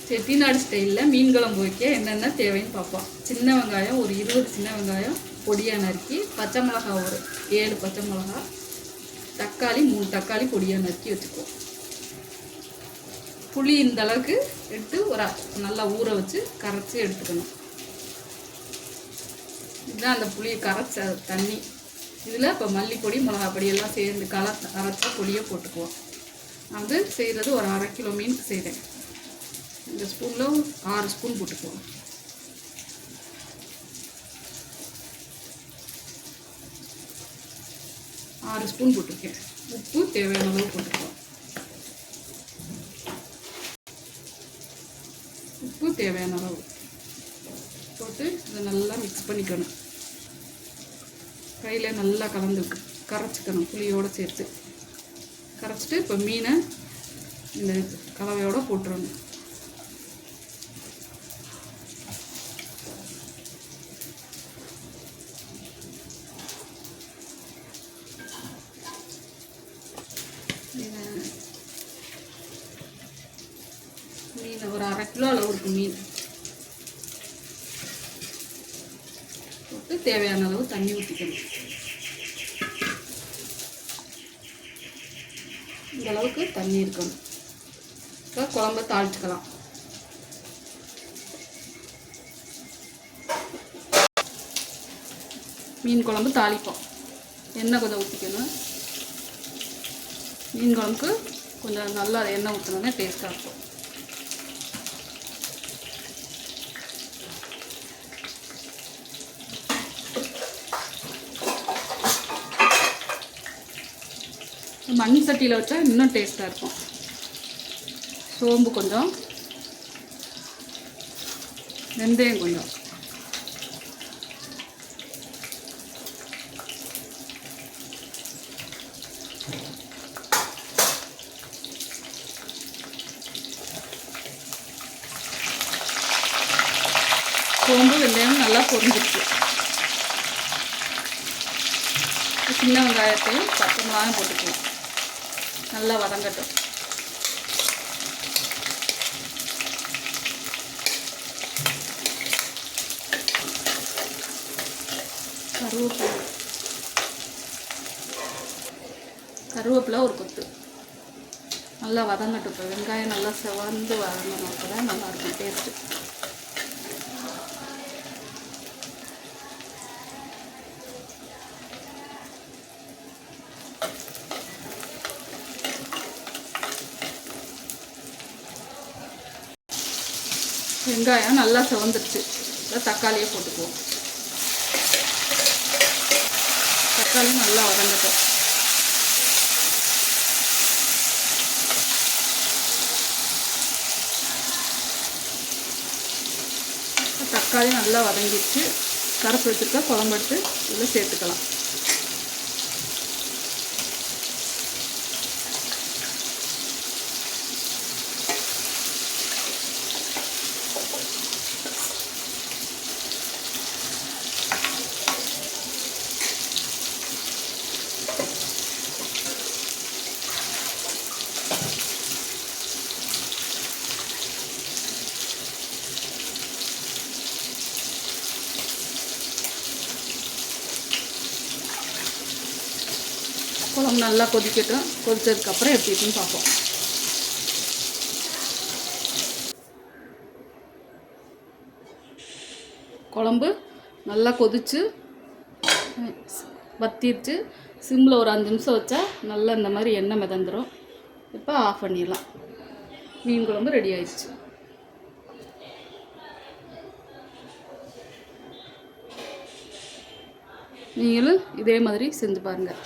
செட்டிநாடு ஸ்டைலில் மீன் குழம்பு வைக்க என்னென்ன தேவைன்னு பார்ப்போம். சின்ன வெங்காயம் ஒரு 20 சின்ன வெங்காயம் பொடியாக நறுக்கி, பச்சை மிளகா ஒரு 7 பச்சை மிளகா, தக்காளி 3 தக்காளி பொடியாக நறுக்கி வச்சுக்குவோம். புளி இந்த அளவுக்கு எடுத்து ஒரு நல்லா ஊற வச்சு கரைச்சி எடுத்துக்கணும். இதுதான் அந்த புளியை கரைச்ச தண்ணி. இதில் இப்போ மல்லிப்பொடி மிளகா பொடி எல்லாம் சேர்ந்து கரைச்சா பொடியை போட்டுக்குவோம். நான் வந்து செய்கிறது ஒரு 1/2 கிலோ மீனுக்கு செய்கிறேன். இந்த ஸ்பூனில் 6 ஸ்பூன் போட்டுக்குவோம். போட்டிருக்கேன். உப்பு தேவையான அளவு போட்டுக்குவோம். உப்பு தேவையான அளவு போட்டு இதை நல்லா மிக்ஸ் பண்ணிக்கணும். கையில் நல்லா கலந்து கரைச்சிக்கணும். புளியோடு சேர்த்து கரைச்சிட்டு இப்போ மீனை இந்த கலவையோடு போட்டுறணும். மீன் ஒரு 1/2 கிலோ அளவு இருக்குது. மீன் போட்டு தேவையான அளவு தண்ணி ஊற்றிக்கணும். இந்த அளவுக்கு தண்ணி இருக்கணும். இப்போ குழம்பை தாளிச்சுக்கலாம். மீன் குழம்பு தாளிப்போம். எண்ணெய் கொஞ்சம் ஊற்றிக்கணும். மீன் குழம்புக்கு கொஞ்சம் நல்லா எண்ணெய் ஊற்றினோன்னே டேஸ்ட்டாக இருக்கும். மண் சட்டியில் வச்சா இன்னும் டேஸ்ட்டாக இருக்கும். சோம்பு கொஞ்சம், வெந்தயம் கொஞ்சம், சோம்பு வெந்தயம் நல்லா பொரிஞ்சிருச்சு. சின்ன வெங்காயத்தையும் பச்சை மிளகாயும் போட்டுக்குவோம். நல்லா வதங்கட்டும். கருவேப்பிலை ஒரு கொத்து நல்லா வதங்கட்டும். இப்போ வெங்காயம் நல்லா செவந்து வதங்கணும். அப்போ தான் நல்லாயிருக்கும் டேஸ்ட்டு. வெங்காயம் நல்லா செவந்துருச்சு. தக்காளியை போட்டுக்குவோம். தக்காளி நல்லா வதங்கட்டும். தக்காளி நல்லா வதங்கிடுச்சு. கரைச்சி வச்சுருக்க குழம்பு எடுத்து இதில் சேர்த்துக்கலாம். குழம்பு நல்லா கொதிக்கட்டும். கொதிச்சதுக்கப்புறம் எப்படி இருக்குன்னு பார்ப்போம். குழம்பு நல்லா கொதிச்சு வத்திடுச்சு. சிம்மில் ஒரு 5 நிமிஷம் வச்சா நல்லா இந்த மாதிரி எண்ணெய் மிதந்துடும். இப்போ ஆஃப் பண்ணிடலாம். மீன் குழம்பு ரெடி ஆயிடுச்சு. நீங்களும் இதே மாதிரி செஞ்சு பாருங்கள்.